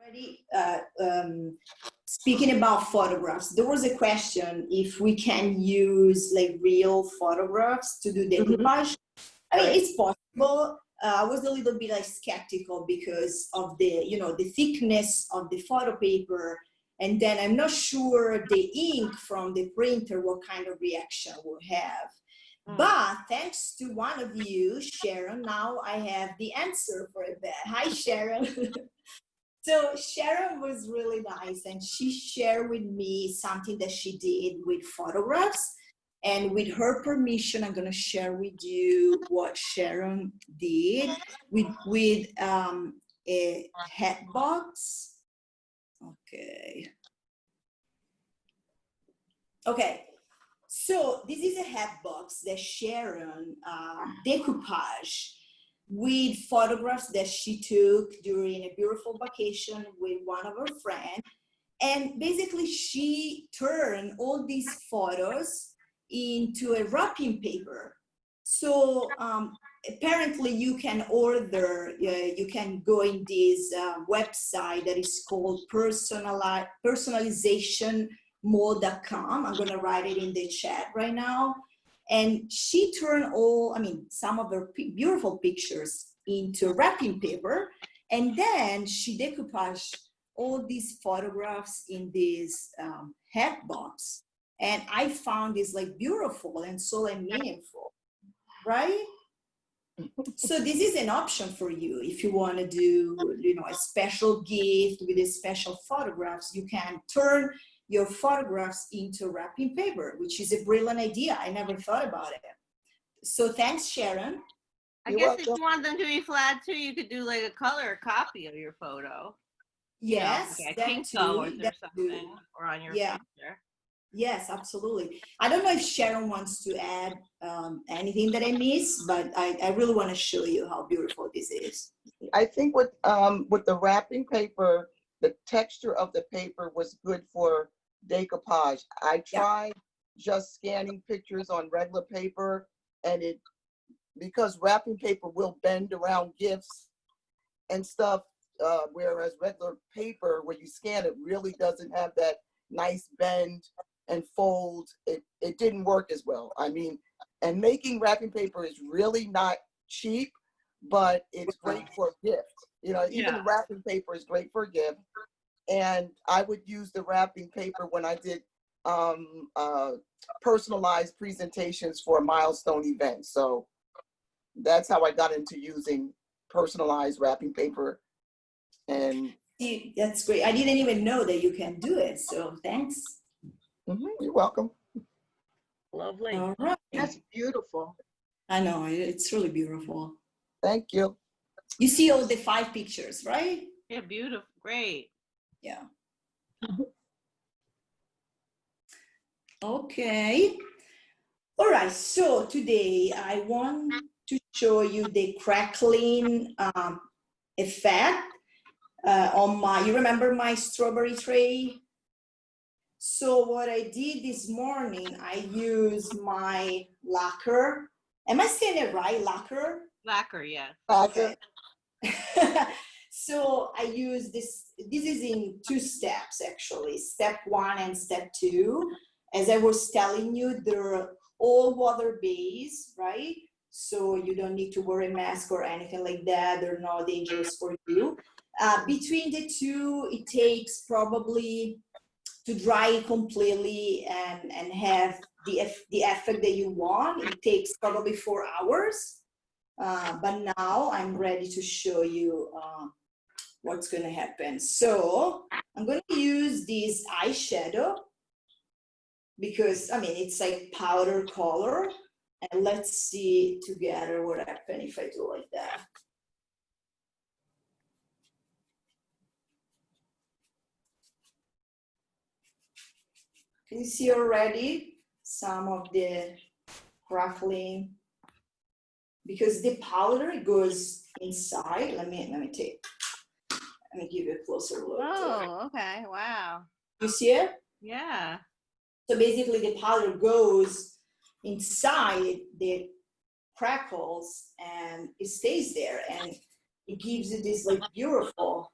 Already speaking about photographs, there was a question if we can use like real photographs to do decoupage. I mean, it's possible. I was a little bit like skeptical because of the, the thickness of the photo paper. And then I'm not sure the ink from the printer, what kind of reaction will have. But thanks to one of you, Sharon, now I have the answer for that. Hi, Sharon. So Sharon was really nice, and she shared with me something that she did with photographs. And with her permission, I'm gonna share with you what Sharon did with a hat box. Okay. Okay. So this is a hat box that Sharon decoupage with photographs that she took during a beautiful vacation with one of her friends. And basically she turned all these photos into a wrapping paper. So apparently you can order, you can go in this website that is called personalizationmode.com. I'm gonna write it in the chat right now. And she turned some of her beautiful pictures into wrapping paper. And then she decoupaged all these photographs in this hat box. And I found this like beautiful and so like meaningful, right? So this is an option for you. If you want to do, a special gift with a special photographs, you can turn your photographs into wrapping paper, which is a brilliant idea. I never thought about it. So thanks, Sharon. I guess if you want them to be flat too, you could do like a color copy of your photo. Yes, like a Kinko or something, or on your picture. Yes, absolutely. I don't know if Sharon wants to add anything that I missed, but I really want to show you how beautiful this is. I think with the wrapping paper, the texture of the paper was good for decoupage. I tried just scanning pictures on regular paper, and because wrapping paper will bend around gifts and stuff, whereas regular paper, where you scan it, really doesn't have that nice bend and fold. It didn't work as well. I mean, and making wrapping paper is really not cheap, but it's great for a gift. Even the wrapping paper is great for a gift. And I would use the wrapping paper when I did personalized presentations for a milestone event. So that's how I got into using personalized wrapping paper. And that's great. I didn't even know that you can do it. So thanks. You're welcome. Lovely. All right. That's beautiful. I know, it's really beautiful. Thank you. You see all the 5 pictures, right? Yeah, beautiful. Great. Yeah. Okay. All right. So today I want to show you the crackling effect on you remember my strawberry tray? So what I did this morning, I used my lacquer. Am I saying it right? Lacquer? Lacquer, yeah. Okay. So I use this is in 2 steps actually, step 1 and step 2. As I was telling you, they're all water based, right? So you don't need to wear a mask or anything like that. They're not dangerous for you. Between the 2, it takes probably to dry it completely and have the effect that you want. It takes probably 4 hours. But now I'm ready to show you what's going to happen. So I'm going to use this eyeshadow because, it's like powder color. And let's see together what happens if I do like that. Can you see already some of the crackling? Because the powder goes inside. Let me give you a closer look. Oh, okay. Wow. You see it? Yeah. So basically the powder goes inside the crackles and it stays there and it gives you this like beautiful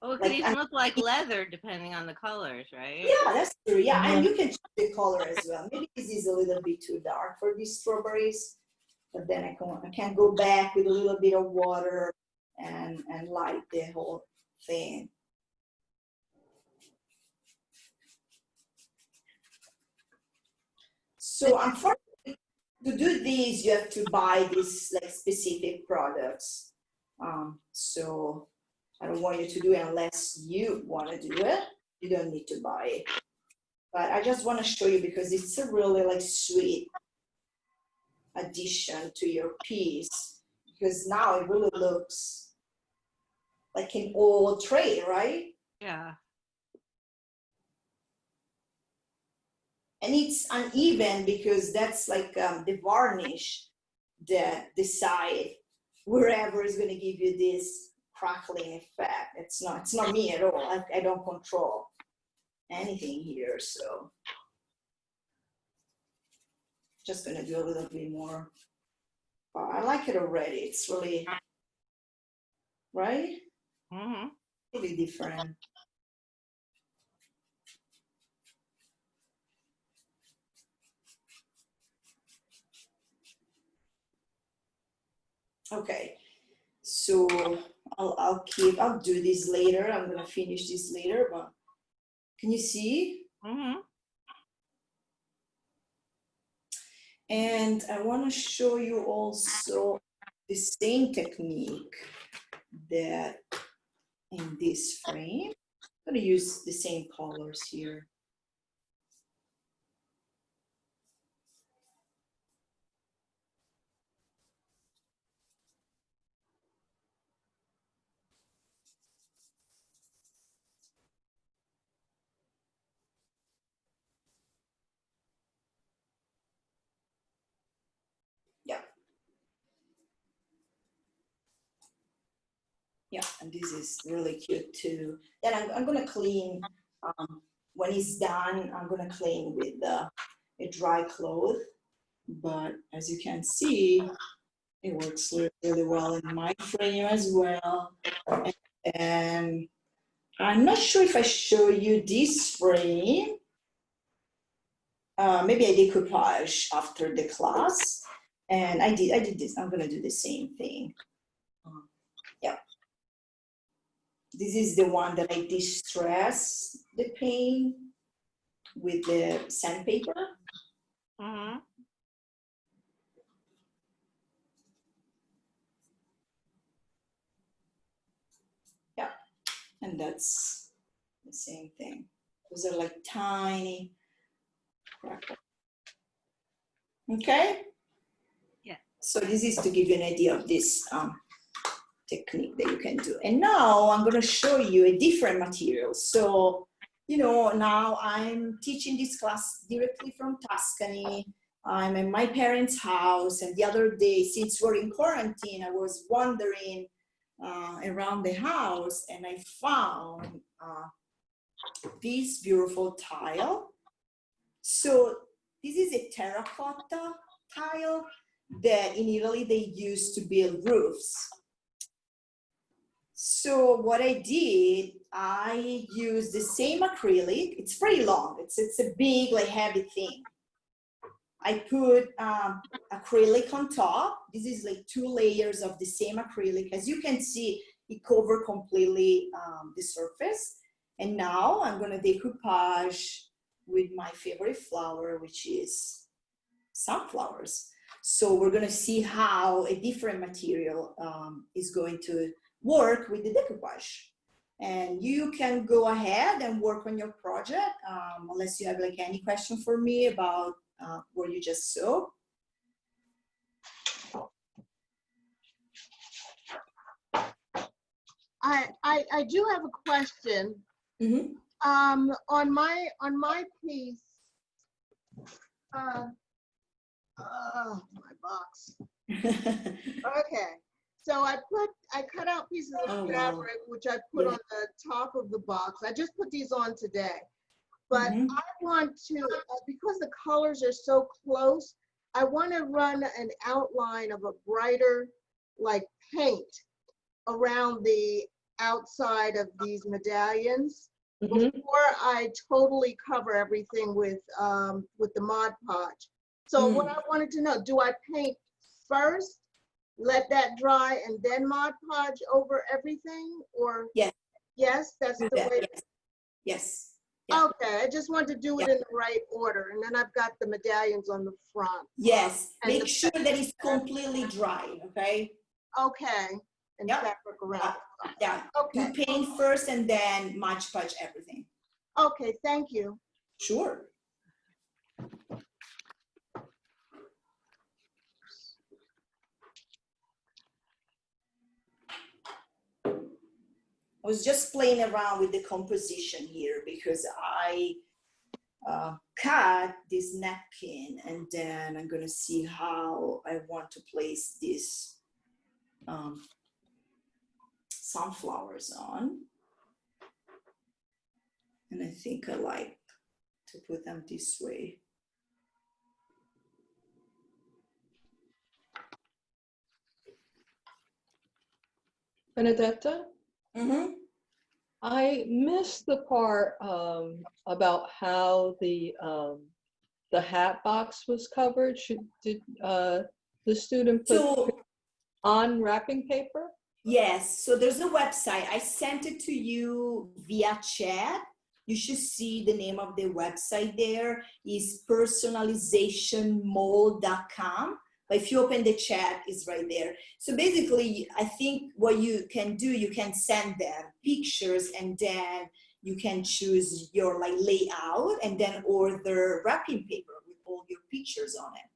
Oh, it could Like, even look like leather depending on the colors, right? yeah, that's true. Yeah, and you can change the color as well. Maybe this is a little bit too dark for these strawberries, but then I can go back with a little bit of water and light the whole thing. So unfortunately, to do this, you have to buy these like specific products. So I don't want you to do it unless you want to do it. You don't need to buy it. But I just want to show you because it's a really like sweet addition to your piece, because now it really looks like an old tray, right? Yeah. And it's uneven because that's like the varnish that decide wherever is going to give you this crackling effect. It's not me at all. I don't control anything here, so just going to do a little bit more. I like it already. It's really, right? Mm-hmm. Really different. Okay, so I'll do this later. I'm gonna finish this later, but can you see? Mm-hmm. And I want to show you also the same technique that in this frame. I'm gonna use the same colors here. Yeah. Yeah, and this is really cute too. Then I'm gonna clean, when it's done, I'm gonna clean with a dry cloth. But as you can see, it works really well in my frame as well. And I'm not sure if I show you this frame. Maybe I decoupage after the class. And I did this. I'm gonna do the same thing. Yeah. This is the one that I distress the paint with the sandpaper. Mm-hmm. Yeah, and that's the same thing. Those are like tiny crackles. Okay? Yeah. So this is to give you an idea of this technique that you can do. And now I'm going to show you a different material. So, you know, now I'm teaching this class directly from Tuscany. I'm in my parents' house, and the other day, since we're in quarantine, I was wandering around the house, and I found this beautiful tile. So this is a terracotta tile that in Italy they used to build roofs. So what I did, I used the same acrylic. It's pretty long. It's a big, like heavy thing. I put acrylic on top. This is like 2 layers of the same acrylic. As you can see, it covered completely the surface. And now I'm gonna decoupage with my favorite flower, which is sunflowers. So we're gonna see how a different material is going to work with the decoupage. And you can go ahead and work on your project unless you have like any question for me about what you just saw. I do have a question. Mm-hmm. On my piece, my box. Okay, so I cut out pieces of fabric, which I put on the top of the box. I just put these on today, but I want to, because the colors are so close, I want to run an outline of a brighter, like paint around the outside of these medallions Mhm. before I totally cover everything with the Mod Podge. So what I wanted to know, do I paint first, let that dry, and then Mod Podge over everything? Or Yes. Yes, that's Do the that, way. yes. Yes. Yeah. Okay, I just wanted to do it in the right order, and then I've got the medallions on the front. Yes. And Make the sure that it's completely dry, okay? Okay, and Yep. fabric around. Yeah. Okay, Do paint first and then Mod Podge everything. okay, thank you. Sure. I was just playing around with the composition here because I cut this napkin, and then I'm gonna see how I want to place this sunflowers on. And I think I like to put them this way. Benedetta, Mm-hmm. I missed the part about how the hat box was covered. Did the student put So on wrapping paper? yes, so there's a website. I sent it to you via chat. You should see the name of the website there is personalizationmold.com. But if you open the chat, it's right there. So basically, I think what you can do, you can send them pictures, and then you can choose your like layout and then order wrapping paper with all your pictures on it.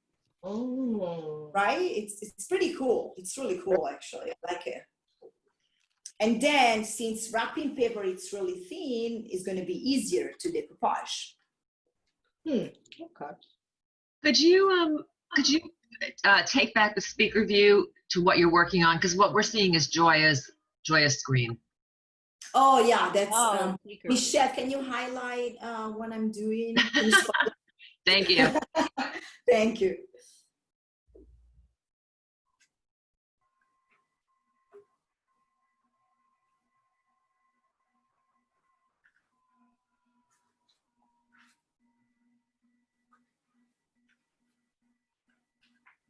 Oh. Right? It's pretty cool. It's really cool, actually. I like it. And then since wrapping paper is really thin, it's going to be easier to decoupage. Okay. Could you take back the speaker view to what you're working on? Because what we're seeing is Joya's screen. Oh yeah, that's secret. Michelle. Can you highlight what I'm doing? Thank you. Thank you.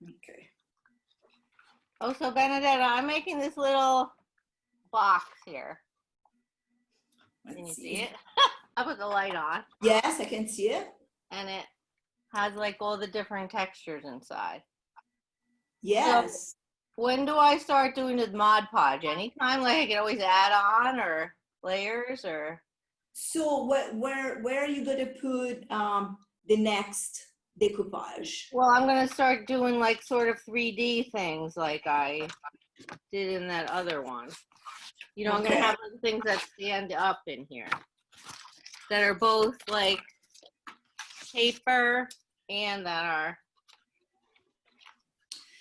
Okay. Oh, so Benedetta, I'm making this little box here. Can you Let's see it? I put the light on, Yes, I can see it. and it has like all the different textures inside. Yes. When do I start doing the Mod Podge? Anytime? Like I can always add on or layers or? So where are you going to put the next decoupage? Well, I'm gonna start doing like sort of 3D things like I did in that other one. You know, I'm Okay. gonna have like things that stand up in here that are both like paper and that are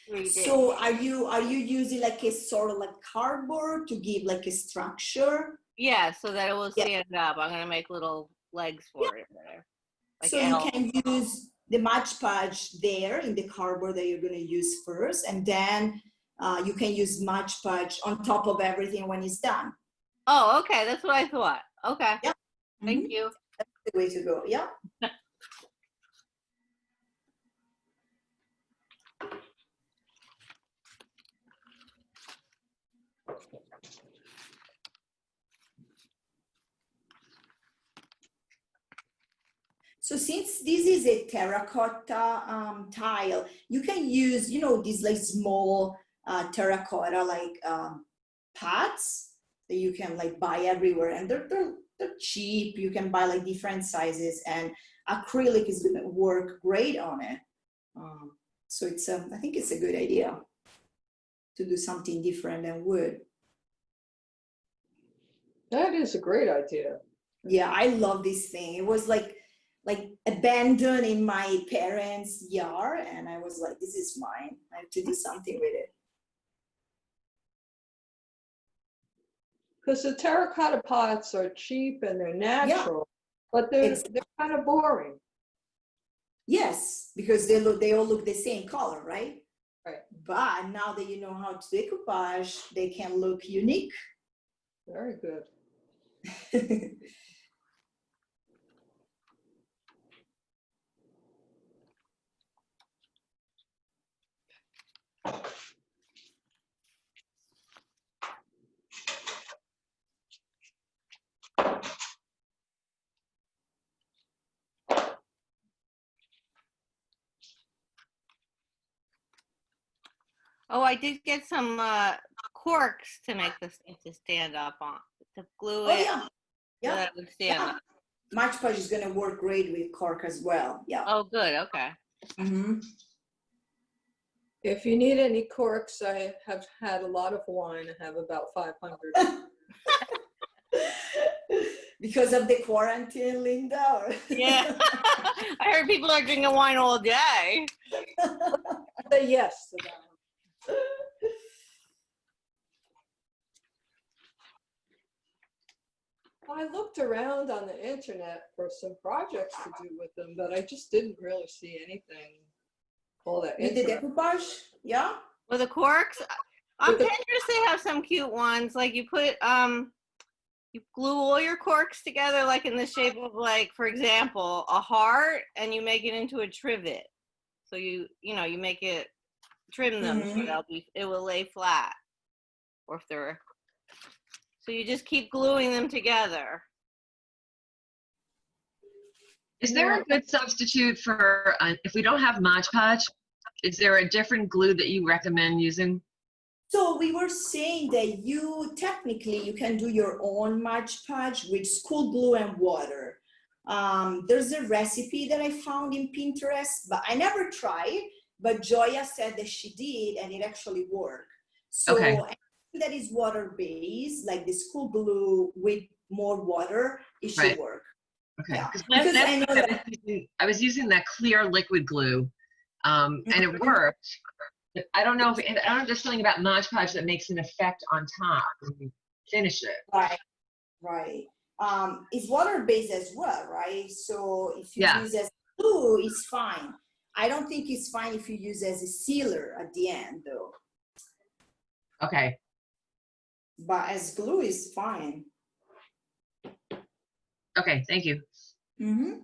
3D. So are you using like a sort of like cardboard to give like a structure? Yeah, so that it will Yeah. stand up. I'm gonna make little legs for it there. Like So L. you can use the Mod Podge there in the cardboard that you're going to use first, and then you can use Mod Podge on top of everything when it's done. Oh, okay, that's what I thought. Okay, Yeah. thank you. That's the way to go. Yeah. So since this is a terracotta tile, you can use, you know, these like small terracotta like pots that you can like buy everywhere, and they're cheap. You can buy like different sizes, and acrylic is going to work great on it. So it's I think it's a good idea to do something different than wood. That is a great idea. Yeah, I love this thing. It was like abandoned in my parents' yard, and I was like, this is mine. I have to do something with it. Because the terracotta pots are cheap and they're natural, but they're kind of boring. Yes, because they all look the same color, right? Right. But now that you know how to decoupage, they can look unique. Very good. Oh, I did get some corks to make this thing to stand up on, to glue Oh it yeah, so yeah, that it would stand yeah. up. Match Pudge is gonna work great with cork as well. Yeah. Oh, good. Okay. Mm-hmm. If you need any corks, I have had a lot of wine. I have about 500. Because of the quarantine, Linda? Or? Yeah. I heard people are drinking wine all day. Say yes to that. I looked around on the internet for some projects to do with them, but I just didn't really see anything all that With the interesting. decoupage? Yeah. With the corks, on With the- Pinterest they have some cute ones. Like you put you glue all your corks together, like in the shape of, like, for example, a heart, and you make it into a trivet. So you make it, trim them so it will lay flat. Or if they're, so you just keep gluing them together. Is there a good substitute for, if we don't have Mod Podge, is there a different glue that you recommend using? So we were saying that technically you can do your own Mod Podge with school glue and water. There's a recipe that I found in Pinterest, but I never tried. But Joya said that she did, and it actually worked. So Okay. anything that is water-based, like the school glue with more water, it should work. Okay. Yeah. Because I know that. I was using that clear liquid glue, and it worked. But I don't know if there's something about Mod Podge that makes an effect on top when you finish it. Right. It's water-based as well, right? So if you Yeah. use as glue, it's fine. I don't think it's fine if you use as a sealer at the end, though. Okay. But as glue is fine. Okay. Thank you. Mm-hmm.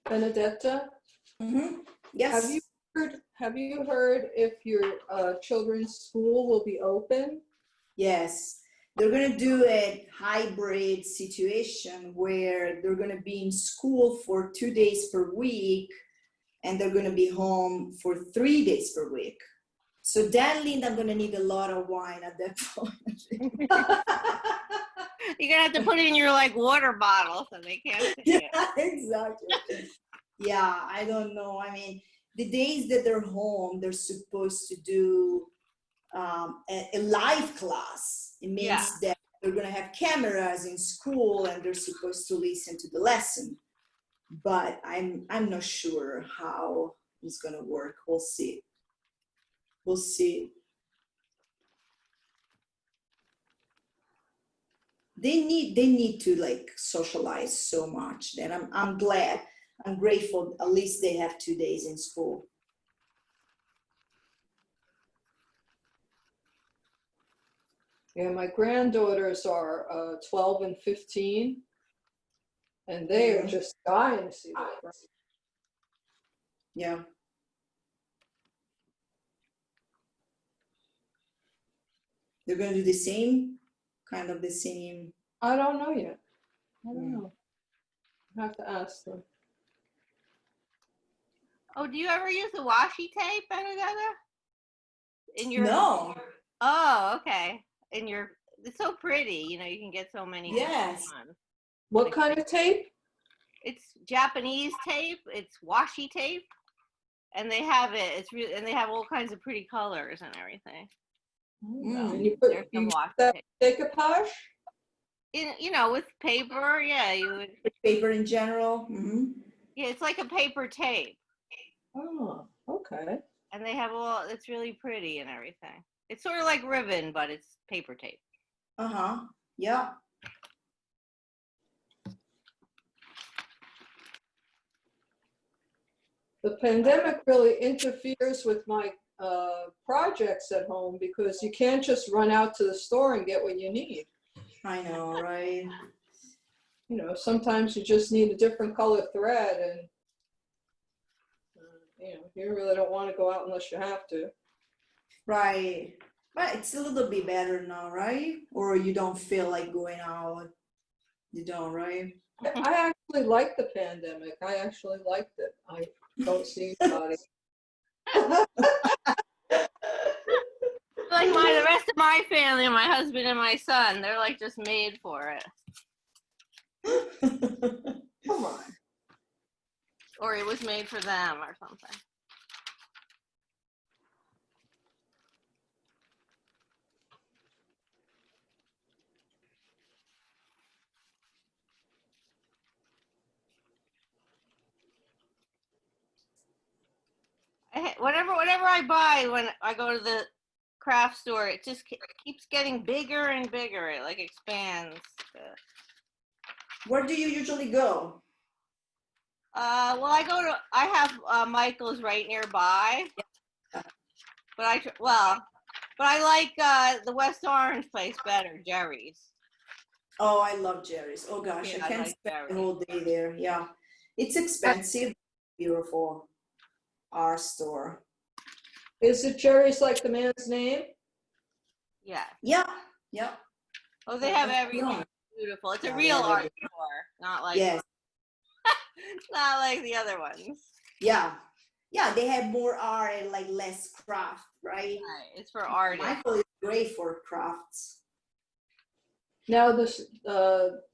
Benedetta, Mm-hmm. Yes. have you heard if your children's school will be open? Yes. They're going to do a hybrid situation where they're going to be in school for 2 days per week, and they're going to be home for 3 days per week. So then, Linda, I'm going to need a lot of wine at that point. You're gonna have to put it in your, like, water bottle so they can't see it. Yeah, exactly. Yeah, I don't know. I mean, the days that they're home, they're supposed to do a live class. It means that they're going to have cameras in school and they're supposed to listen to the lesson. But I'm not sure how it's going to work. We'll see. We'll see. They need to, like, socialize so much that I'm glad. I'm grateful at least they have 2 days in school. Yeah, my granddaughters are 12 and 15, and they are just dying to see their friends. Yeah. They're going to do the same, kind of the same. I don't know yet. I don't know. I have to ask them. Oh, do you ever use the washi tape, Benedetta? No. Oh, okay. It's so pretty. You can get so many. Yes. What kind of tape? It's Japanese tape. It's washi tape, and they have it. It's really, and they have all kinds of pretty colors and everything. And you put that decoupage? With paper, yeah, you would. Paper in general. Mm-hmm. Yeah, it's like a paper tape. Oh, okay. And they have all, it's really pretty and everything. It's sort of like ribbon, but it's paper tape. Uh-huh. Yeah. The pandemic really interferes with my projects at home because you can't just run out to the store and get what you need. I know, right? You know, sometimes you just need a different color thread, and you know, you really don't want to go out unless you have to. Right. But it's a little bit better now, right? Or you don't feel like going out. You don't, right? I actually liked the pandemic. I actually liked it. I don't see anybody. Like the rest of my family, my husband and my son, they're like just made for it. Come on. Or it was made for them or something. Whatever I buy when I go to the craft store, it just keeps getting bigger and bigger. It like expands. Where do you usually go? Well, I have Michael's right nearby, but I like the West Orange place better, Jerry's. Oh, I love Jerry's. Oh gosh, Yeah, I can't spend the whole day there. Yeah. It's expensive, beautiful. Our store. Is it Jerry's like the man's name? Yeah. Yeah. Yeah. Oh, they have everything. Beautiful. It's a Yeah, real they have art everything. store, not like Yes. not like the other ones. Yeah. Yeah, they have more art and like less craft, right? Right. It's for artists. Michael is great for crafts. Now, the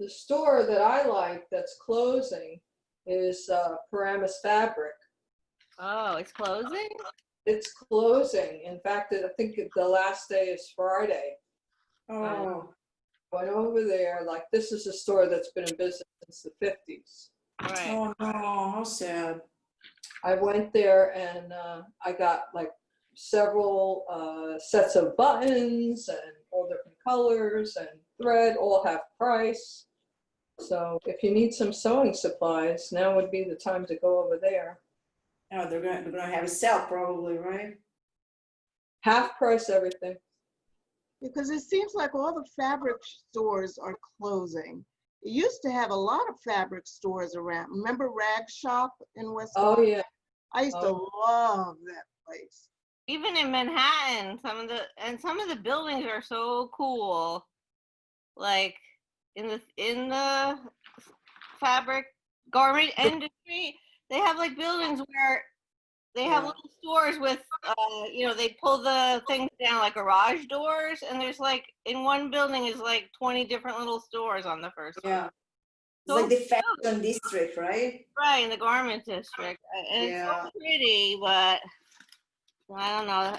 store that I like that's closing is Paramus Fabric. Oh, it's closing? It's closing. In fact, I think the last day is Friday. Oh. Went over there, like this is a store that's been in business since the 50s. Right. Oh no, how sad. I went there and I got like several sets of buttons and all different colors and thread, all half price. So if you need some sewing supplies, now would be the time to go over there. Oh, they're gonna have a sale probably, right? Half price everything. Because it seems like all the fabric stores are closing. It used to have a lot of fabric stores around. Remember Rag Shop in West? Oh yeah. I used to love that place. Even in Manhattan, some of the buildings are so cool. Like in the fabric garment industry, they have like buildings where they have little stores with they pull the things down like garage doors, and there's like in one building is like 20 different little stores on the first floor. It's like the fashion district, right? Right, in the garment district. And it's so pretty, but I don't know.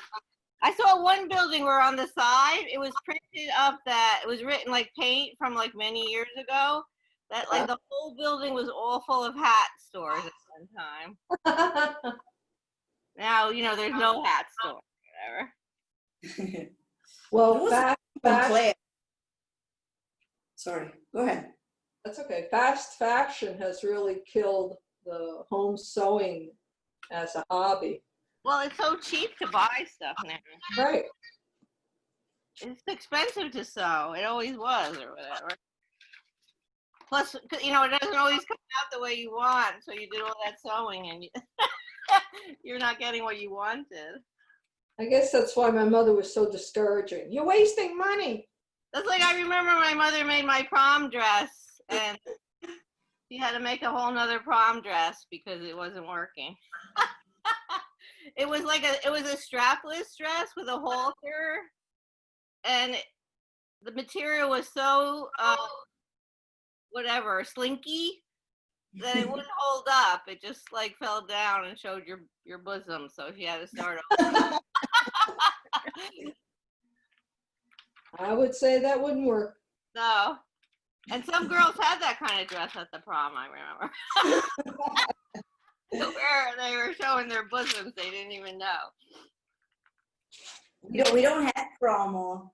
I saw one building where on the side it was printed up that it was written like paint from like many years ago, that like the whole building was all full of hat stores at one time. Now, there's no hat store, whatever. Well, sorry, go ahead. That's okay. Fast fashion has really killed the home sewing as a hobby. Well, it's so cheap to buy stuff now. Right. It's expensive to sew. It always was, or whatever. Plus, it doesn't always come out the way you want, so you do all that sewing and you're not getting what you wanted. I guess that's why my mother was so discouraging. You're wasting money. That's like, I remember my mother made my prom dress, and she had to make a whole nother prom dress because it wasn't working. It was a strapless dress with a halter, and the material was so slinky that it wouldn't hold up. It just like fell down and showed your bosom, so she had to start over. I would say that wouldn't work. No. And some girls had that kind of dress at the prom, I remember. Where they were showing go in their bosoms. They didn't even know. We don't have promo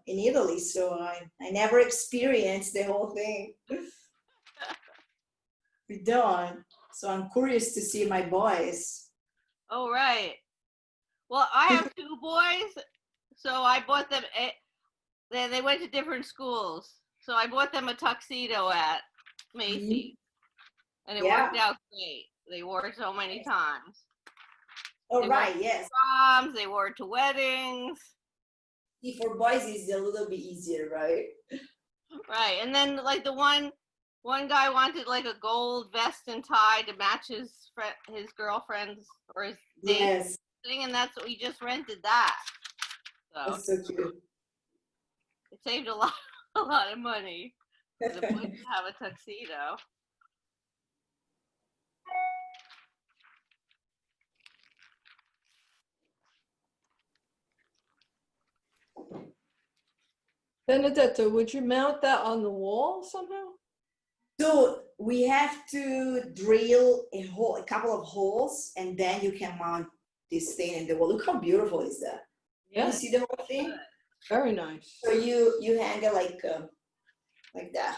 in Italy, so I never experienced the whole thing. We don't. So I'm curious to see my boys. Oh, right. Well, I have two boys, so I bought them. They went to different schools, so I bought them a tuxedo at Macy's, and it worked out great. They wore it so many times. Oh, right, yes. Proms, they wore it to weddings. See, for boys, it's a little bit easier, right? Right, and then like the one guy wanted like a gold vest and tie to match his girlfriend's or his date thing, and that's what we just rented that. So that's so cute. It saved a lot of money for the boys to have a tuxedo. Benedetta, would you mount that on the wall somehow? So we have to drill a couple of holes, and then you can mount this thing in the wall. Look how beautiful is that? Yeah. You see the whole thing? Very nice. So you hang it like that.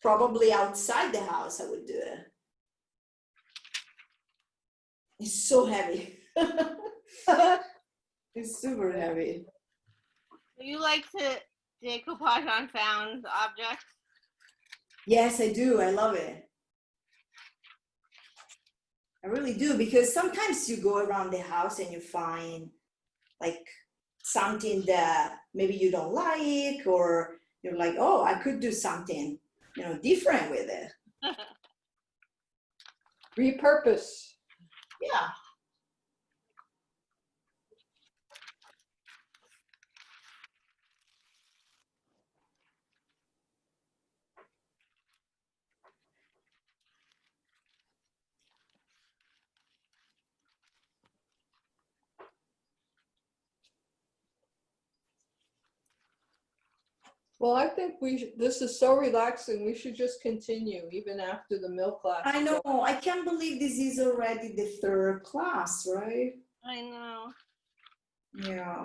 Probably outside the house, I would do it. It's so heavy. It's super heavy. Do you like to decoupage on found objects? Yes, I do. I love it. I really do, because sometimes you go around the house and you find like something that maybe you don't like, or you're like, oh, I could do something, different with it. Repurpose. Yeah. Well, I think this is so relaxing. We should just continue even after the milk class. I know. I can't believe this is already the third class, right? I know. Yeah.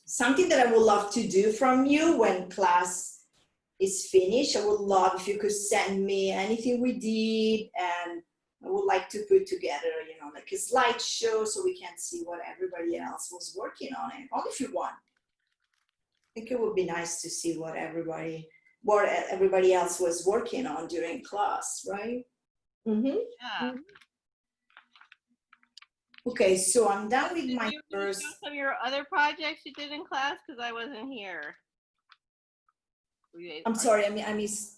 Something that I would love to do from you when class is finished, I would love if you could send me anything we did, and I would like to put together, like a slideshow so we can see what everybody else was working on, and only if you want. I think it would be nice to see what everybody else was working on during class, right? Mm-hmm. Yeah. Okay, so I'm done with my you first. Show some of your other projects you did in class, because I wasn't here. I'm sorry, I missed.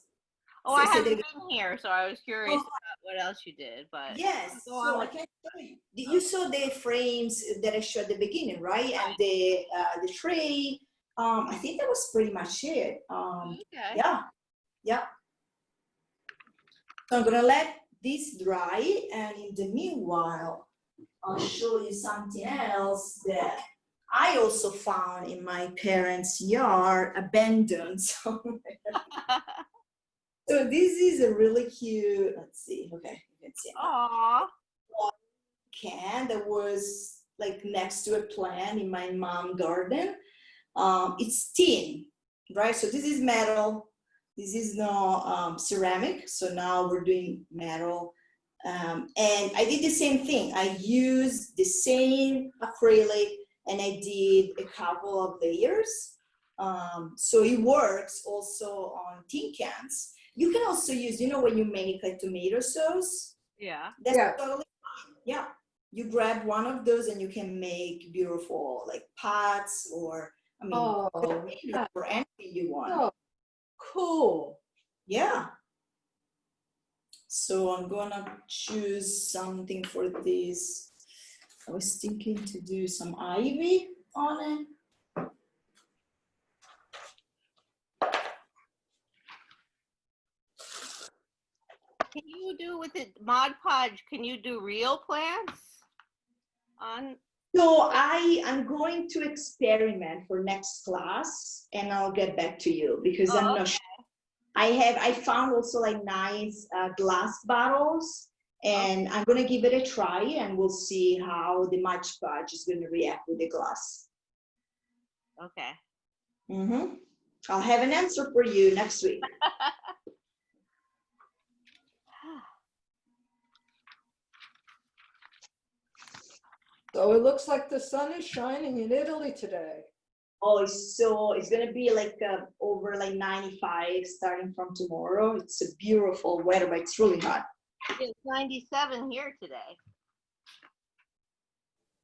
Oh, I haven't been here, so I was curious about what else you did. But yes, so I can show you. You saw the frames that I showed at the beginning, right? And the tray. I think that was pretty much it. Okay. Yeah. So I'm gonna let this dry, and in the meanwhile, I'll show you something else that I also found in my parents' yard, abandoned somewhere. So this is a really cute, let's see, okay, you can see it. Aww. Can that was like next to a plant in my mom's garden. It's tin, right? So this is metal. This is no ceramic. So now we're doing metal. And I did the same thing. I used the same acrylic, and I did a couple of layers. So it works also on tin cans. You can also use, when you make like tomato sauce. Yeah. That's totally fine. Yeah. You grab one of those and you can make beautiful like pots, or for anything you want. Oh, cool. Yeah. So I'm gonna choose something for this. I was thinking to do some ivy on it. Can you do with the Mod Podge? Can you do real plants on So I'm going to experiment for next class, and I'll get back to you because I'm not sure. I found also like nice glass bottles, and I'm gonna give it a try, and we'll see how the Mod Podge is gonna react with the glass. Okay. Mm-hmm. I'll have an answer for you next week. So it looks like the sun is shining in Italy today. Oh, it's gonna be like over like 95 starting from tomorrow. It's a beautiful weather, but it's really hot. It's 97 here today.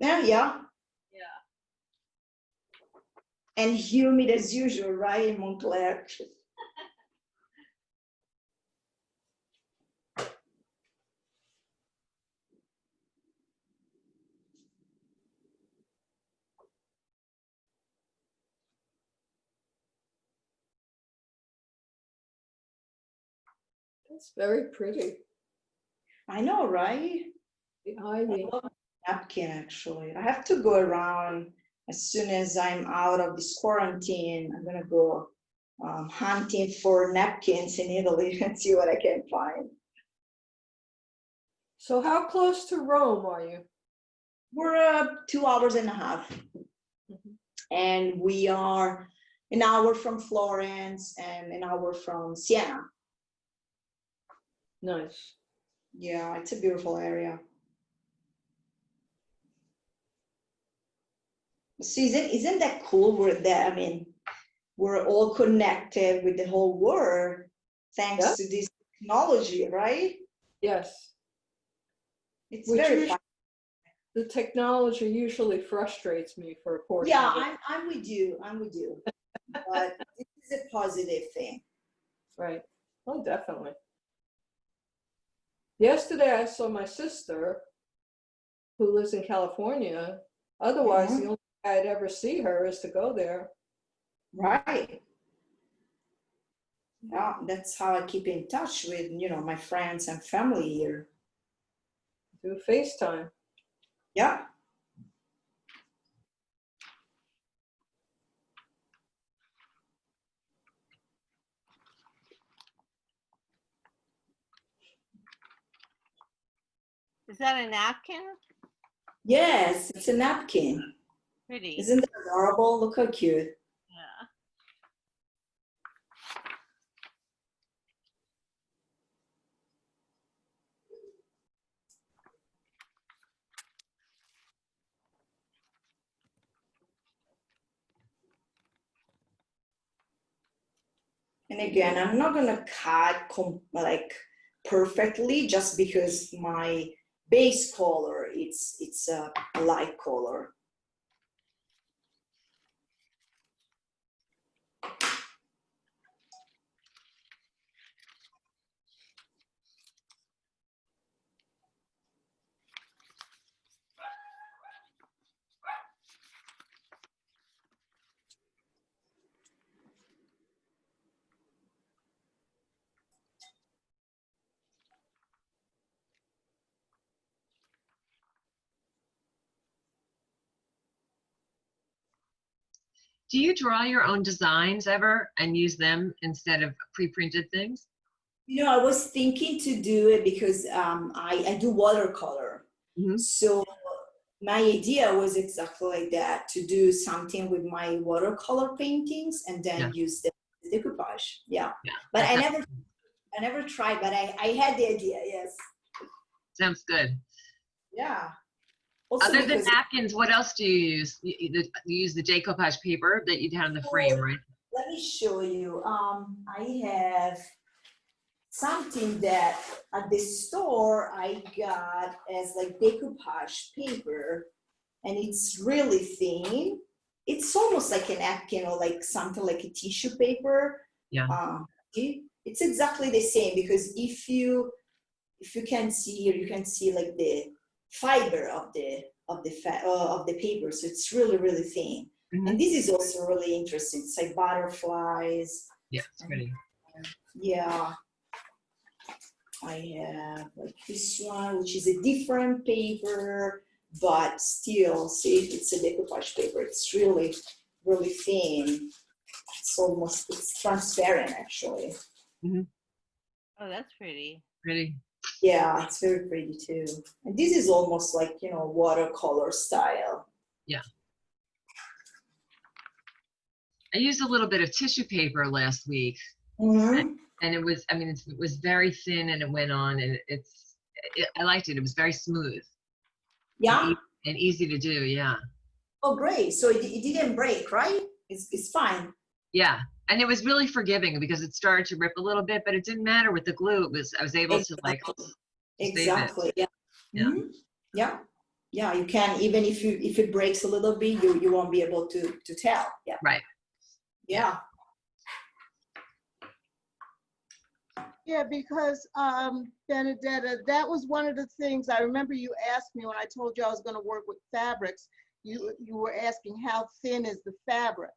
Yeah. Yeah. And humid as usual, right, in Montclair? It's very pretty. I know, right? Behind me. I love napkin, actually. I have to go around as soon as I'm out of this quarantine. I'm gonna go hunting for napkins in Italy and see what I can find. So how close to Rome are you? We're 2 hours and a half, and we are an hour from Florence and an hour from Siena. Nice. Yeah, it's a beautiful area. See, isn't that cool? We're all connected with the whole world thanks to this technology, right? Yes. It's very fun. The technology usually frustrates me for a portion Yeah, of it. I'm with you. But this is a positive thing. Right. Oh, definitely. Yesterday I saw my sister who lives in California. Otherwise, the only way I'd ever see her is to go there. Right. Yeah, that's how I keep in touch with, my friends and family here. Do FaceTime. Yeah. Is that a napkin? Yes, it's a napkin. Pretty. Isn't that adorable? Look how cute. Yeah. And again, I'm not gonna cut like perfectly just because my base color it's a light color. Do you draw your own designs ever and use them instead of pre-printed things? I was thinking to do it because I do watercolor. Mm-hmm. So my idea was exactly like that, to do something with my watercolor paintings and then use the decoupage. Yeah. But I never tried, but I had the idea, yes. Sounds good. Yeah. Also Other than napkins, what else do you use? You use the decoupage paper that you had in the frame, right? Let me show you. I have something that at the store I got as like decoupage paper, and it's really thin. It's almost like a napkin or like something like a tissue paper. Yeah. It's exactly the same, because if you can see here, you can see like the fiber of the paper. So it's really thin. Mm-hmm. And this is also really interesting. It's like butterflies. Yeah, it's pretty. Yeah. I have like this one, which is a different paper. but still, see, it's a decoupage paper. It's really, really thin. It's transparent actually. Mhm. Oh, that's pretty. Pretty. Yeah, it's very pretty too. And this is almost like, you know, watercolor style. Yeah. I used a little bit of tissue paper last week, Mm-hmm. and it was, I mean, it was very thin, and it went on, and I liked it. It was very smooth. Yeah. And easy to do. Yeah. Oh, great. So it didn't break, right? It's fine. Yeah. And it was really forgiving because it started to rip a little bit, but it didn't matter with the glue. I was able to like save it. Exactly. Yeah. Yeah. Mm-hmm. Yeah. Yeah. You can, even if it breaks a little bit, you won't be able to tell. Yeah. Right. Yeah. Yeah, because Benedetta, that was one of the things I remember you asked me when I told you I was going to work with fabrics. You were asking how thin is the fabric.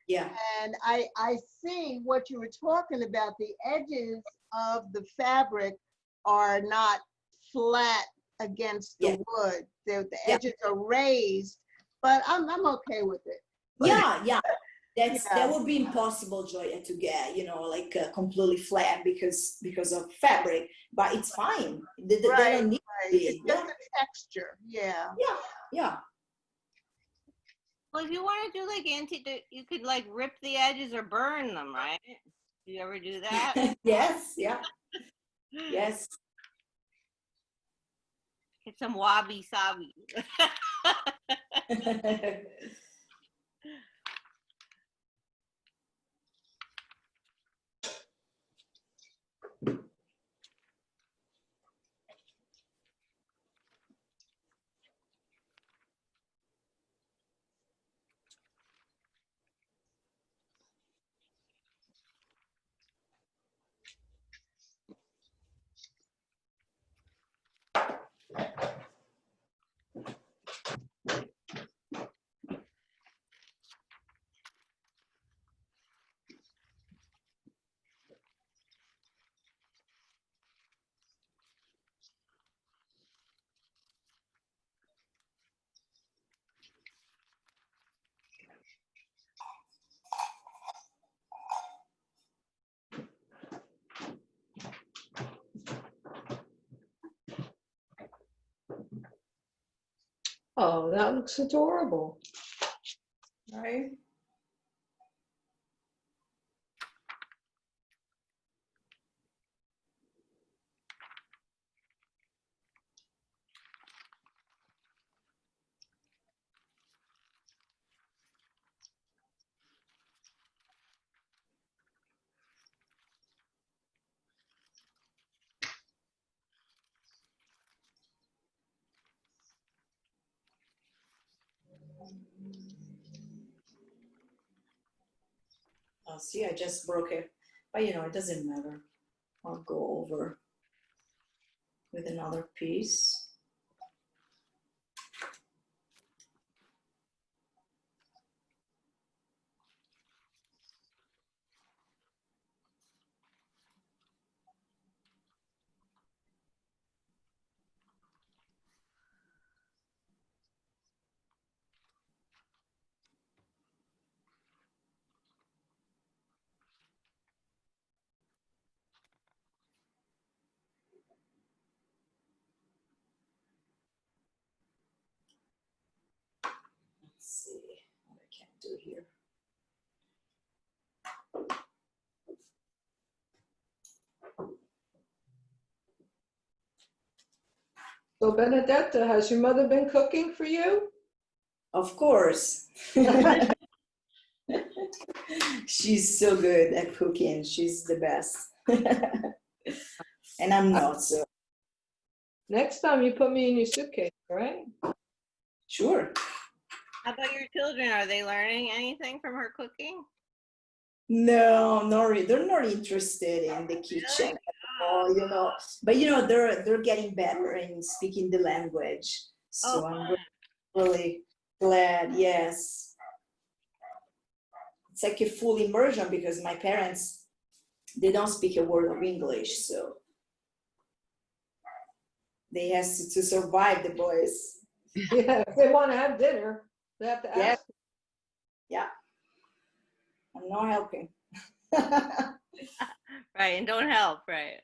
Yeah. And I see what you were talking about. The edges of the fabric are not flat against the wood. The edges are raised, but I'm okay with it. Yeah. Yeah. That would be impossible, Joya, to get, you know, like completely flat because of fabric, but it's fine. They don't need to be. It's just a texture. Yeah. Yeah. Yeah. Well, if you want to do like you could like rip the edges or burn them, right? Do you ever do that? Yes. Yeah. Yes. Get some wabi sabi. Oh, that looks adorable. Right. See, I just broke it, but you know, it doesn't matter. I'll go over with another piece. Let's see what I can do here. So Benedetta, has your mother been cooking for you? Of course. She's so good at cooking. She's the best. And I'm not, so. Next time you put me in your suitcase, all right? Sure. How about your children? Are they learning anything from her cooking? No, not really. They're not interested in the kitchen at all, you know. But you know, they're getting better in speaking the language. So I'm really glad. Yes, it's like a full immersion because my parents, they don't speak a word of English, so they have to survive, the boys. Yeah, if they want to have dinner, they have to Yeah. ask. Yeah. I'm not helping. Right, and don't help, right?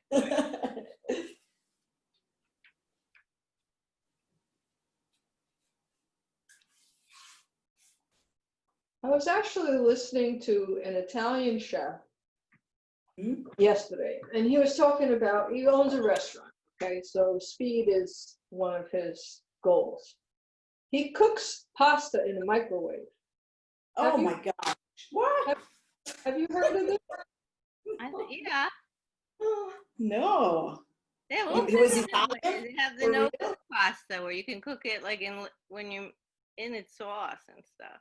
I was actually listening to an Italian chef Hmm? yesterday, and he was talking about, he owns a restaurant, okay? So speed is one of his goals. He cooks pasta in a microwave. Oh my God. What? Have you heard of this? Yeah. No. Yeah, It well, was they Italian? have the For no real? pasta where you can cook it like when you're in its sauce and stuff.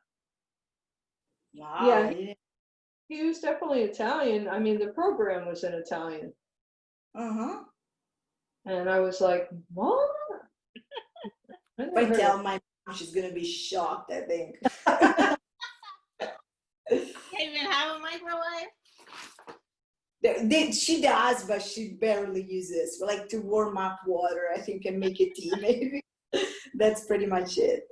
Wow. Yeah, I didn't- he was definitely Italian. I mean, the program was in Italian. Uh-huh. And I was like, what? I If never I heard tell of my mom, she's gonna be shocked, I think. Can't even have a microwave? She does, but she barely uses. Like to warm up water, I think, and make a tea, maybe. That's pretty much it.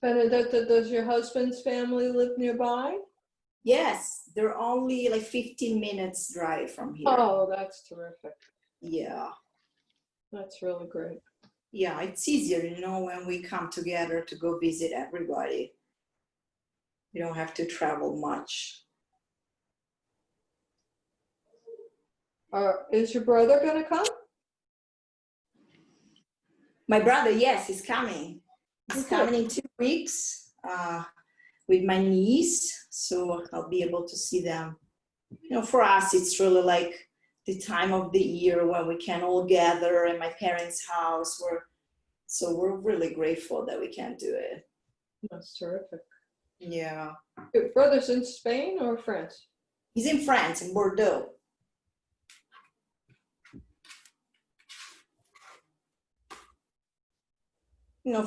Benedetta, does your husband's family live nearby? Yes, they're only like 15 minutes drive from here. Oh, that's terrific. Yeah. That's really great. Yeah, it's easier, when we come together to go visit everybody. We don't have to travel much. Is your brother gonna come? My brother, yes, he's coming. He's Okay. coming in 2 weeks with my niece, so I'll be able to see them. For us, it's really like the time of the year when we can all gather at my parents' house. So we're really grateful that we can do it. That's terrific. Yeah. Your brother's in Spain or France? He's in France, in Bordeaux.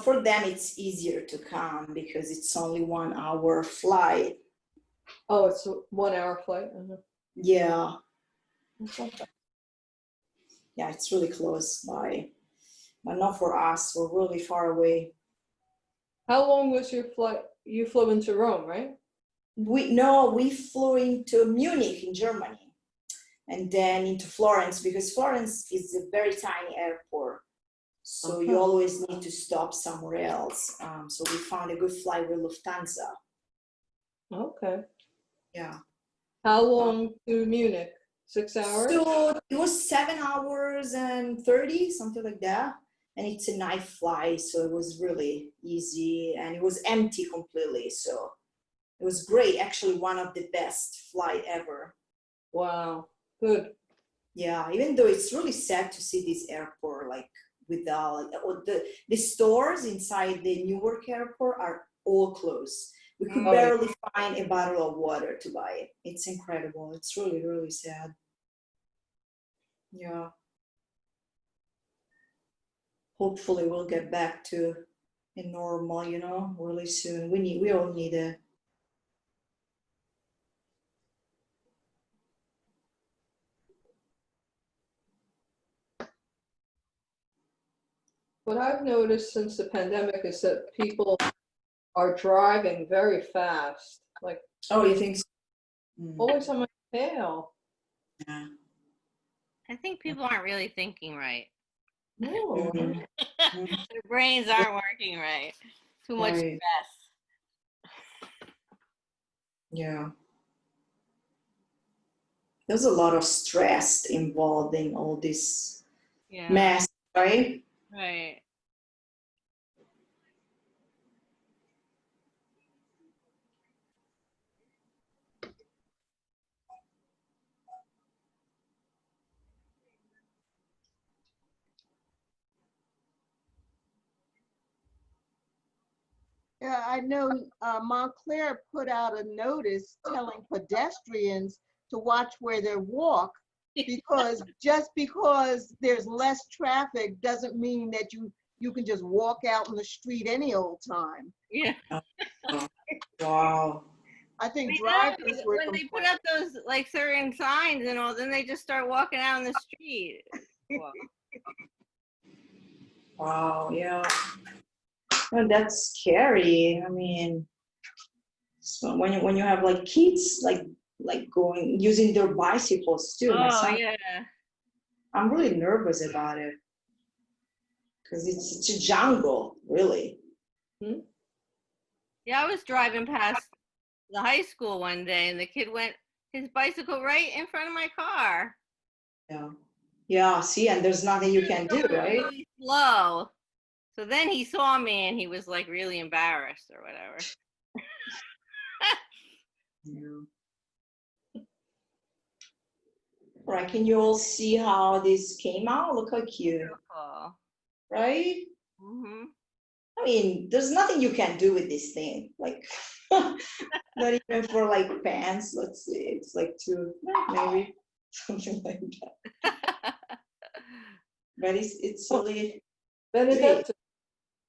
For them, it's easier to come because it's only 1 hour flight. Oh, it's a 1 hour flight. Yeah. Okay. Yeah, it's really close by. But not for us, we're really far away. How long was your flight? You flew into Rome, right? We flew into Munich in Germany and then into Florence because Florence is a very tiny airport. So you always need to stop somewhere else. So we found a good flight with Lufthansa. Okay. Yeah. How long to Munich? 6 hours? So it was 7 hours and 30, something like that. And it's a night flight, so it was really easy and it was empty completely. So it was great, actually one of the best flight ever. Wow, good. Yeah, even though it's really sad to see this airport like without the stores inside the Newark airport are all closed. We could barely find a bottle of water to buy. It's incredible. It's really, really sad. Yeah. Hopefully we'll get back to a normal, really soon. We all need it. What I've noticed since the pandemic is that people are driving very fast. Like, Oh, you think so? always on my tail. Yeah. I think people aren't really thinking right. No. Their brains aren't working right. Too much Right. stress. Yeah. There's a lot of stress involved in all this mess, right? Right. I know Montclair put out a notice telling pedestrians to watch where they walk, because just because there's less traffic doesn't mean that you can just walk out in the street any old time. Yeah. Wow. I think I know, drivers were when they put up those like certain signs and all, then they just start walking out in the street. Wow. Wow, yeah. Well, that's scary. I mean, so when you have like kids like going using their bicycles too. My Oh son, yeah. I'm really nervous about it because it's a jungle, really. Yeah, I was driving past the high school one day and the kid went his bicycle right in front of my car. Yeah. Yeah, see, and there's nothing you can do, right? Really slow. So then he saw me and he was like really embarrassed or whatever. Yeah. Right, can you all see how this came out? Look how cute, Beautiful. right? Mm-hmm. I mean, there's nothing you can do with this thing. Like, not even for like pants. Let's see, it's like two, maybe something like that. But it's really Benedetta,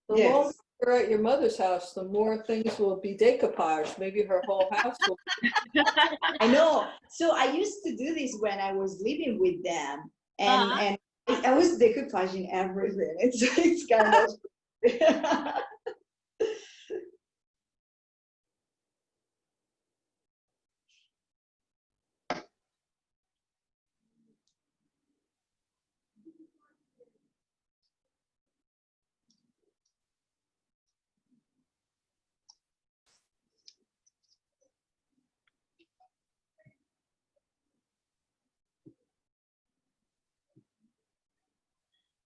the Yes. longer you're at your mother's house, the more things will be decoupage. Maybe her whole house will. I know. So I used to do this when I was living with them, and I was decoupaging everything. It's kind of.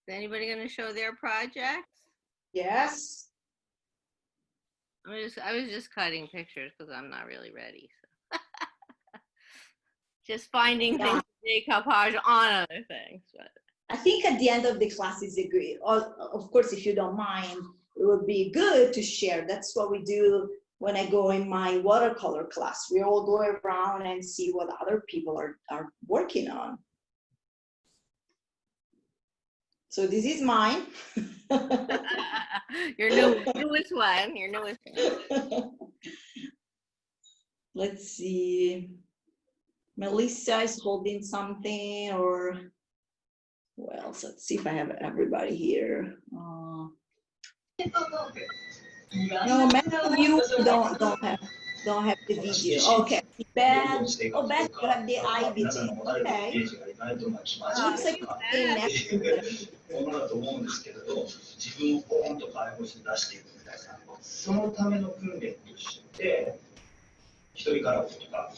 Is anybody going to show their projects? Yes. I was just cutting pictures because I'm not really ready. So. Just finding things to decoupage on other things. But. I think at the end of the class is a good, of course, if you don't mind, it would be good to share. That's what we do when I go in my watercolor class. We all go around and see what other people are working on. So this is mine. Your newest one. Your newest one. Let's see. Melissa is holding something, or who else? Let's see if I have everybody here. No, many of you don't have the video. Okay, Beth. Oh, Beth, you have the ivy thing. Okay. Looks like something next to it. ものだと思うんですけれど、自分をポンと解放して出していくみたいな、そのための訓練として、一人カラオケとか。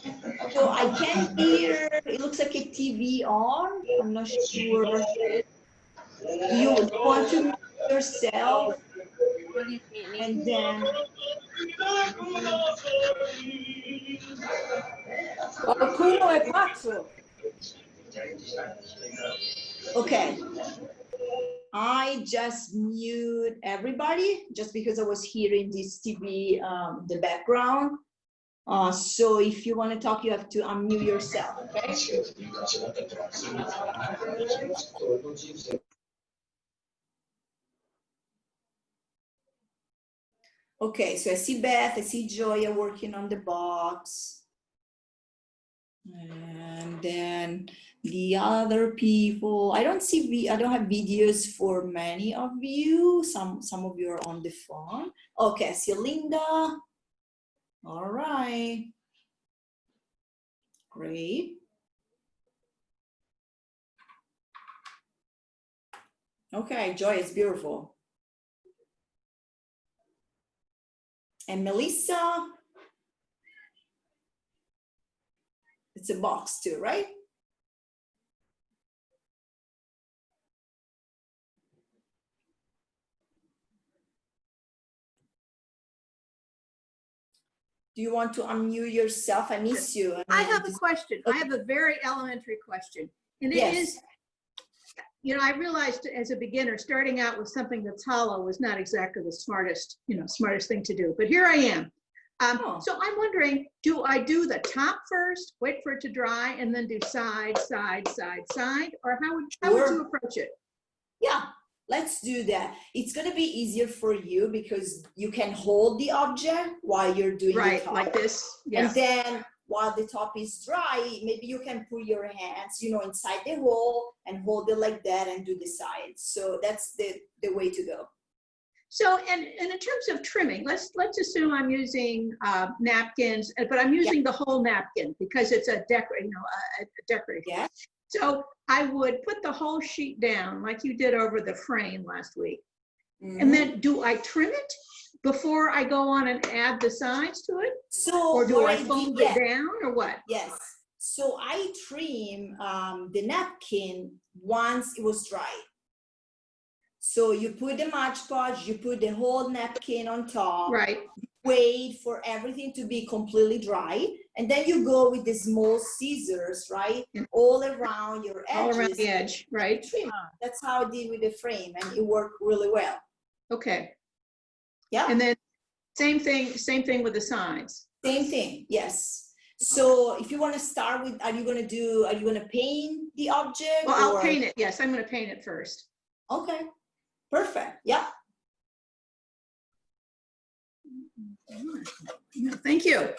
So I can hear, it looks like a TV on. I'm not sure. Do you want to mute yourself? And then. Qualcuno è pazzo. Okay. I just mute everybody just because I was hearing this TV, the background. So if you want to talk, you have to unmute yourself, okay? Okay, so I see Beth, I see Joya working on the box. And then the other people, I don't have videos for many of you. Some of you are on the phone. Okay, I see Linda. All right. Great. Okay, Joy, it's beautiful. And Melissa, it's a box too, right? Do you want to unmute yourself? I miss you. I have a question. I have a very elementary question. And it Yes. is, you know, I realized as a beginner, starting out with something that's hollow was not exactly the smartest, smartest thing to do. But here I am. So I'm wondering, do I do the top first, wait for it to dry, and then do side, side, side, side? Or how would you approach it? Yeah, let's do that. It's gonna be easier for you because you can hold the object while you're doing the top. Like this. Yeah. And then while the top is dry, maybe you can put your hands, inside the hole and hold it like that and do the sides. So that's the way to go. So, and in terms of trimming, let's assume I'm using napkins, but I'm using the whole napkin because it's a decorative. Yeah. So I would put the whole sheet down like you did over the frame last week. Mm-hmm. And then do I trim it before I go on and add the sides to it? So or do I fold it down or what? Yes. So I trim the napkin once it was dry. So you put the Mod Podge, you put the whole napkin on top. Right. Wait for everything to be completely dry, and then you go with the small scissors, right, all around your edges. All around the edge, right? Trim. That's how I did with the frame, and it worked really well. Okay. Yeah. And then same thing with the sides. Same thing, yes. So if you want to start with, are you going to paint the object? Well, I'll paint it. Yes, I'm going to paint it first. Okay. Perfect. Yeah. Thank you.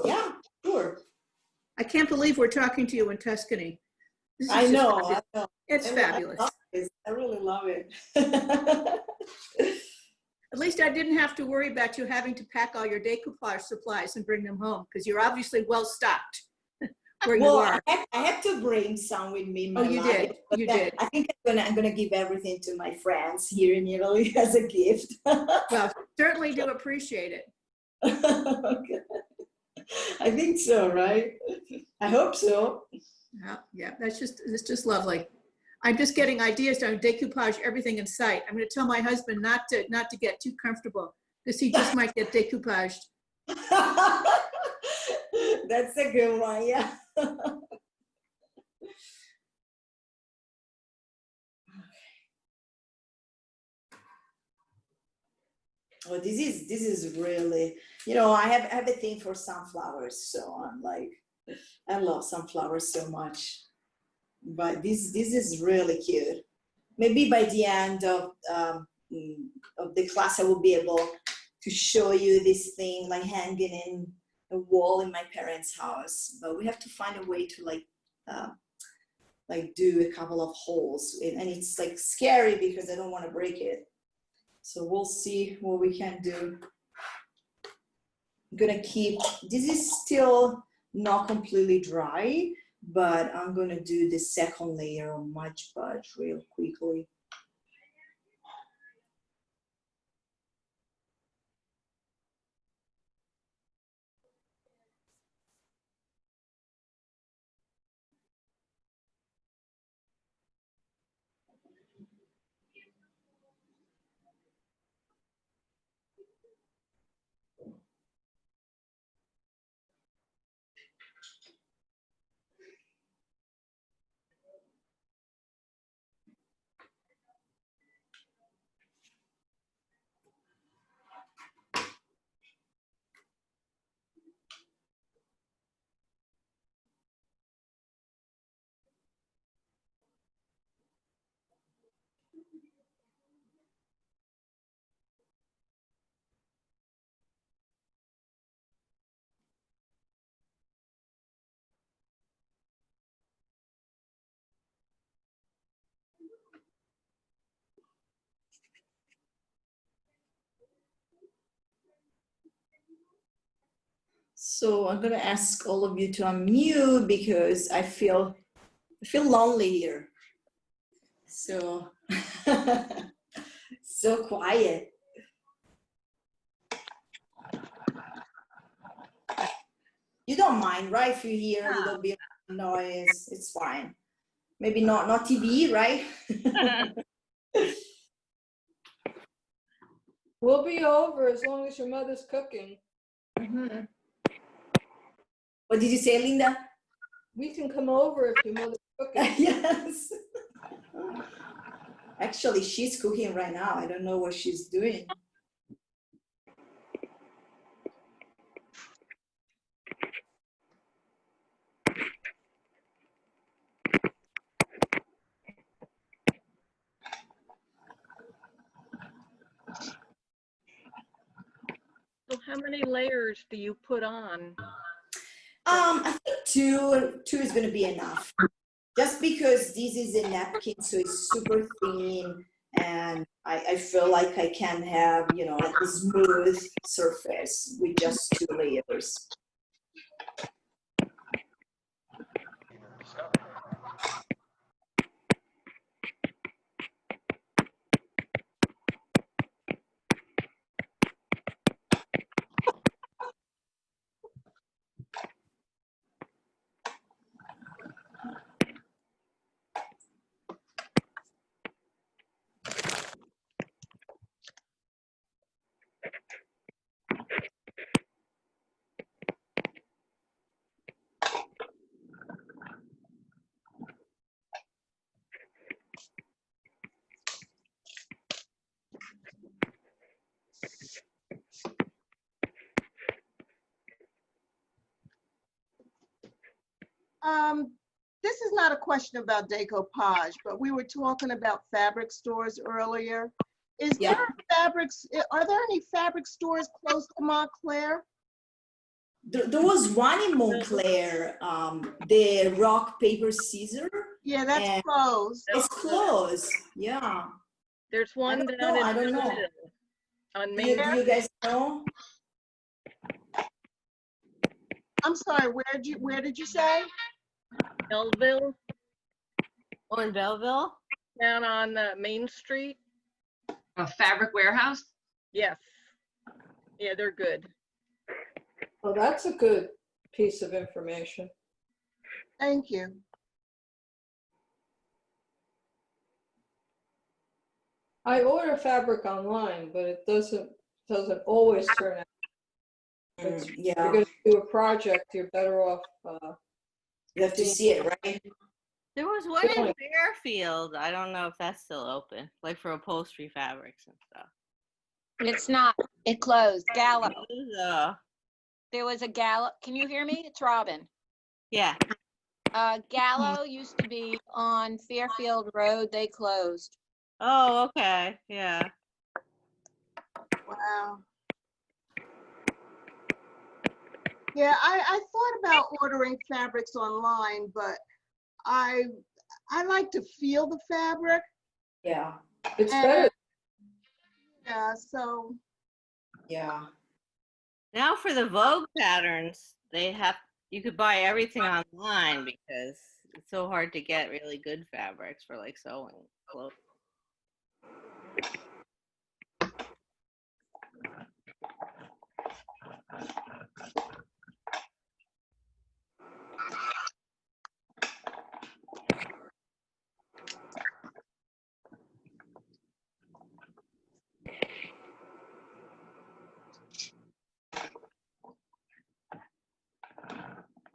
Yeah, sure. I can't believe we're talking to you in Tuscany. I know. It's fabulous. I really love it. At least I didn't have to worry about you having to pack all your decoupage supplies and bring them home because you're obviously well stocked where you are. I had to bring some with me. Oh, you did. You did. I think I'm gonna give everything to my friends here in Italy as a gift. Well, certainly do appreciate it. Okay. I think so, right? I hope so. Yeah, it's just lovely. I'm just getting ideas to decoupage everything in sight. I'm going to tell my husband not to get too comfortable because he just might get decoupaged. That's a good one, yeah. Well, this is really, I have a thing for sunflowers, so I'm like, I love sunflowers so much. But this is really cute. Maybe by the end of the class, I will be able to show you this thing like hanging in a wall in my parents' house. But we have to find a way to like do a couple of holes, and it's like scary because I don't want to break it. So we'll see what we can do. I'm gonna keep, this is still not completely dry, but I'm gonna do the second layer of Mod Podge real quickly. So I'm gonna ask all of you to unmute because I feel lonely here. So so quiet. You don't mind, right? If you hear a little bit of noise, it's fine. Maybe not TV, right? We'll be over as long as your mother's cooking. Mm-hmm. What did you say, Linda? We can come over if your mother's cooking. Yes. Actually, she's cooking right now. I don't know what she's doing. So how many layers do you put on? I think two is going to be enough. Just because this is a napkin, so it's super thin, and I feel like I can have, you know, like a smooth surface with just 2 layers. This is not a question about decoupage, but we were talking about fabric stores earlier. Are there any fabric stores close to Montclair? There was one in Montclair, the rock, paper, scissors. Yeah, that's closed. It's closed, yeah. There's one down I don't know. On Do Main. you guys know? I'm sorry, where did you say? Belleville, Oh, in Belleville? down on Main Street. A fabric warehouse? Yes. Yeah, they're good. Well, that's a good piece of information. Thank you. I order fabric online, but it doesn't always turn out. If Yeah, you're going to do a project, you're better off. you have to see it, right? There was one in Really? Fairfield. I don't know if that's still open, like for upholstery fabrics and stuff. It's not. It closed. Gallo. Uh, There was a Gallo. Can you hear me? It's Robin. yeah. Gallo used to be on Fairfield Road. They closed. Oh, okay. Yeah. Wow. Yeah, I thought about ordering fabrics online, but I like to feel the fabric. Yeah, It's better. Yeah, so. yeah. Now for the Vogue patterns, you could buy everything online because it's so hard to get really good fabrics for like sewing clothes.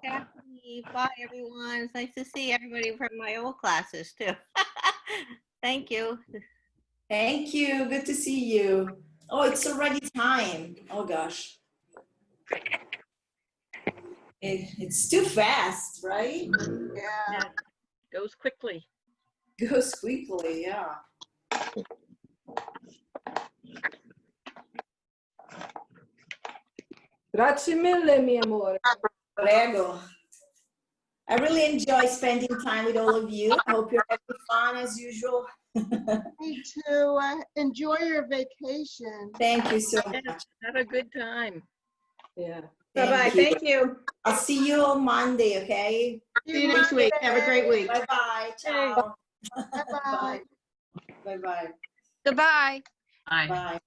Kathy, bye everyone. It's nice to see everybody from my old classes too. Thank you. Thank you. Good to see you. Oh, it's already time. Oh gosh. It's too fast, right? Yeah. Goes quickly. Goes quickly, yeah. Grazie mille, mi amore. Prego. I really enjoy spending time with all of you. I hope you're having fun as usual. Me too. Enjoy your vacation. Thank you so Yes, much. have a good time. Yeah. Bye-bye. Thank you. I'll see you on Monday, okay? See you next week. Have a great week. Bye-bye. Ciao. Bye-bye. Bye-bye. Goodbye. Bye. Bye.